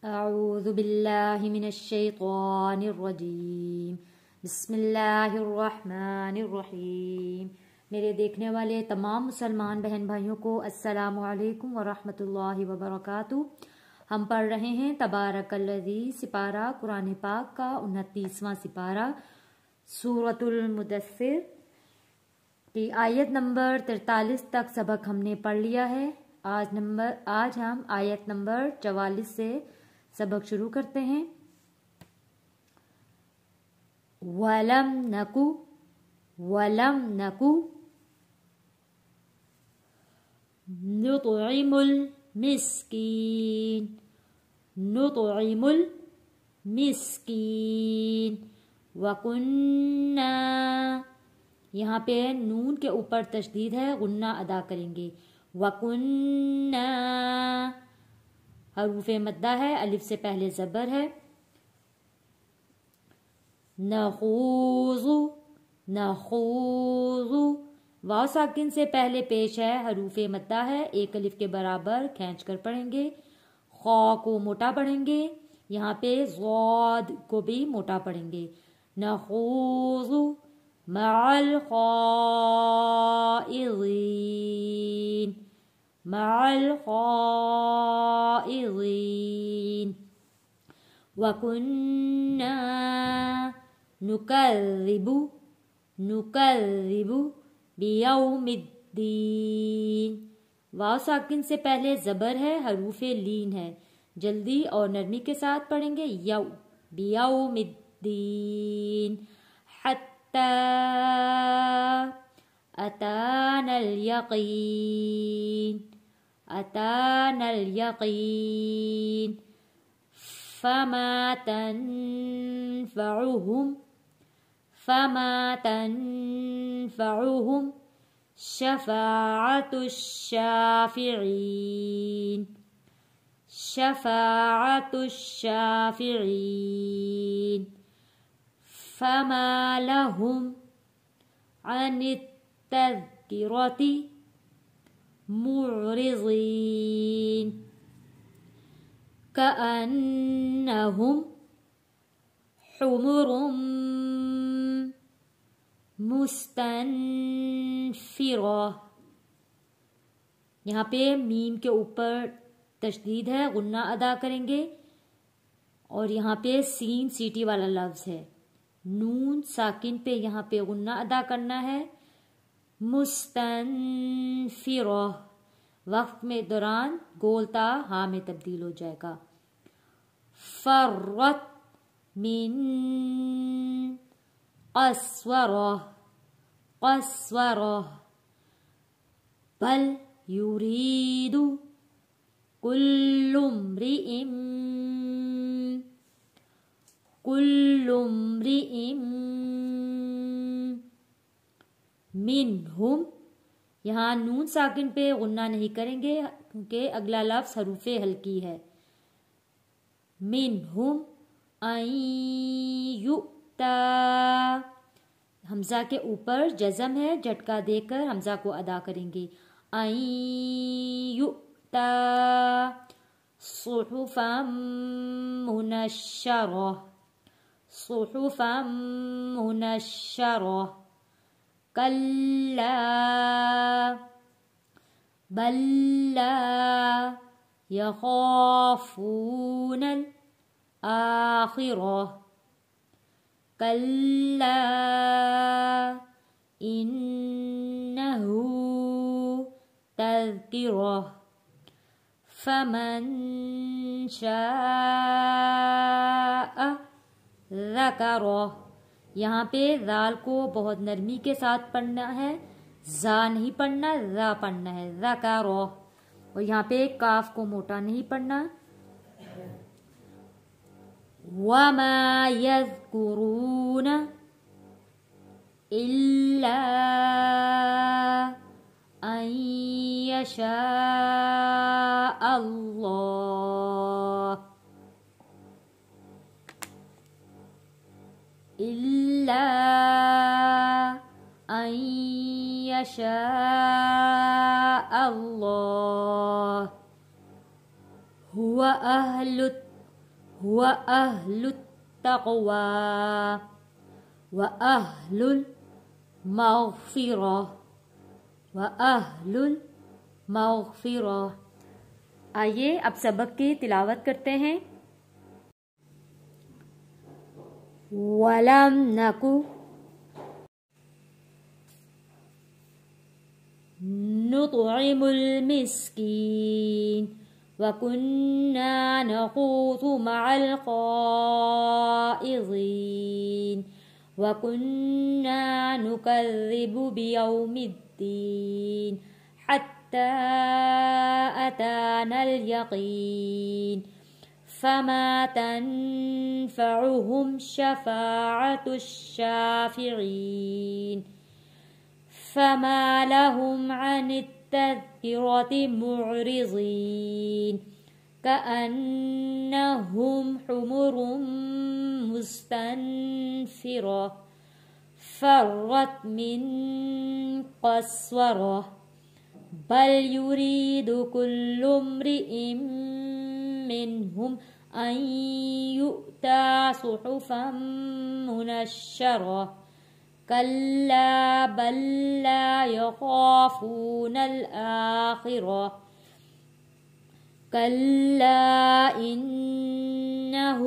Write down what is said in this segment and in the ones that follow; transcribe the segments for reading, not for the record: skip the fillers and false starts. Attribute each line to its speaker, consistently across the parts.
Speaker 1: اعوذ باللہ من الشیطان الرجیم بسم اللہ الرحمن الرحیم۔ میرے دیکھنے والے تمام مسلمان بہن بھائیوں کو السلام علیکم ورحمۃ اللہ وبرکاتہ۔ ہم پڑھ رہے ہیں تبارک الذی سپارہ قرآن پاک کا 29واں سپارہ سورۃ المدثر کی آیت نمبر 43 تک سبق ہم نے پڑھ لیا ہے۔ آج ہم آیت نمبر 44 سے سبق شروع کرتے ہیں۔ وَلَمْ نَكُ نُطْعِمُ الْمِسْكِينَ وَكُنَّا، یہاں پہ نون کے اوپر تشدید ہے، غنہ ادا کریں گے۔ وَكُنَّا حروف مدہ ہے، الف سے پہلے زبر ہے۔ نخوض واو ساکن سے پہلے پیش ہے، حروف مدہ ہے، ایک الف کے برابر کھینچ کر پڑھیں گے۔ خا کو موٹا پڑھیں گے، یہاں پہ ضاد کو بھی موٹا پڑھیں گے۔ نخوض مع الخائضین وَكُنَّا نُكَذِّبُ بِيَوْمِ الدِّينِ، واو ساکن سے پہلے زبر ہے، حروف لین ہے، جلدی اور نرمی کے ساتھ پڑھیں گے۔ بِيَوْمِ الدِّينِ حَتَّى أَتَانَا الْيَقِينُ فَمَا تَنْفَعُهُمْ شَفَاعَةُ الشَّافِعِينَ فَمَا لَهُمْ عَنِ التَّذْكِرَةِ مُعْرِضِينَ كَأَنَّهُمْ حُمُرٌ مُسْتَنفِرَةٌ، یہاں پہ میم کے اوپر تشدید ہے، غنہ ادا کریں گے، اور یہاں پہ سین سیٹی والا لفظ ہے، نون ساکن پہ یہاں پہ غنہ ادا کرنا ہے۔ مستنفرہ وقت میں دوران گولتا ہاں میں تبدیل ہو جائے گا۔ فرت من قسورہ بل یرید کل امرئ منہم، یہاں نون ساکن پہ غنہ نہیں کریں گے کیونکہ اگلا لفظ حروف ہلکی ہے۔ منہم ان یؤتا، حمزہ کے اوپر جزم ہے، جھٹکا دے کر حمزہ کو ادا کریں گے۔ ان یؤتا صحفا منشرہ کلا بل لا یخافون الآخرہ کلا انہ تذکرہ فمن شاء ذکرہ، یہاں پہ ذال کو بہت نرمی کے ساتھ پڑھنا ہے، زا نہیں پڑھنا، ذا پڑھنا ہے، ذکرہ، اور یہاں پہ کاف کو موٹا نہیں پڑھنا۔ وَمَا يَذْكُرُونَ إِلَّا أَن يَشَاءَ اللَّهُ إِلَّا أَن يَشَاءَ اللَّهُ هُوَ أَهْلُ وأهل التقوى وأهل المغفرة وأهل المغفرة۔ آئیے اب سبق کی تلاوت کرتے ہیں۔ وَلَمْ نَكُ نُطْعِمُ الْمِسْكِينَ وَكُنَّا نَخُوضُ مَعَ الْخَائِضِينَ وَكُنَّا نُكَذِّبُ بِيَوْمِ الدِّينِ حَتَّى أَتَانَا الْيَقِينُ فَمَا تَنفَعُهُمْ شَفَاعَةُ الشَّافِعِينَ فَمَا لَهُمْ عَنِ التَّذْكِرَةِ مُعْرِضِينَ كَأَنَّهُمْ حُمُرٌ مُسْتَنفِرَةٌ فَرَّتْ مِنْ قَسْوَرَةٍ بَلْ يُرِيدُ كُلُّ امْرِئٍ مِّنْهُمْ أَنْ يُؤْتَى صُحُفًا مُنَشَّرَةً كَلَّا بَل لَّا يَخَافُونَ الْآخِرَةَ كَلَّا إِنَّهُ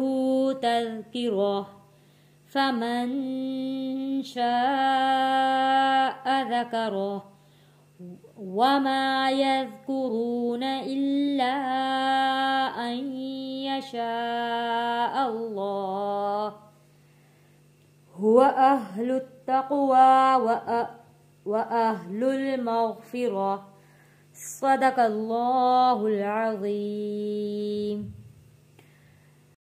Speaker 1: تَذْكِرَةٌ فَمَن شَاءَ ذَكَرَهُ وَمَا يَذْكُرُونَ إِلَّا أَن يَشَاءَ اللَّهُ هُوَ أَهْلُ التَّقْوَى وَأَهْلُ الْمَغْفِرَةِ صدق اللہ العظیم۔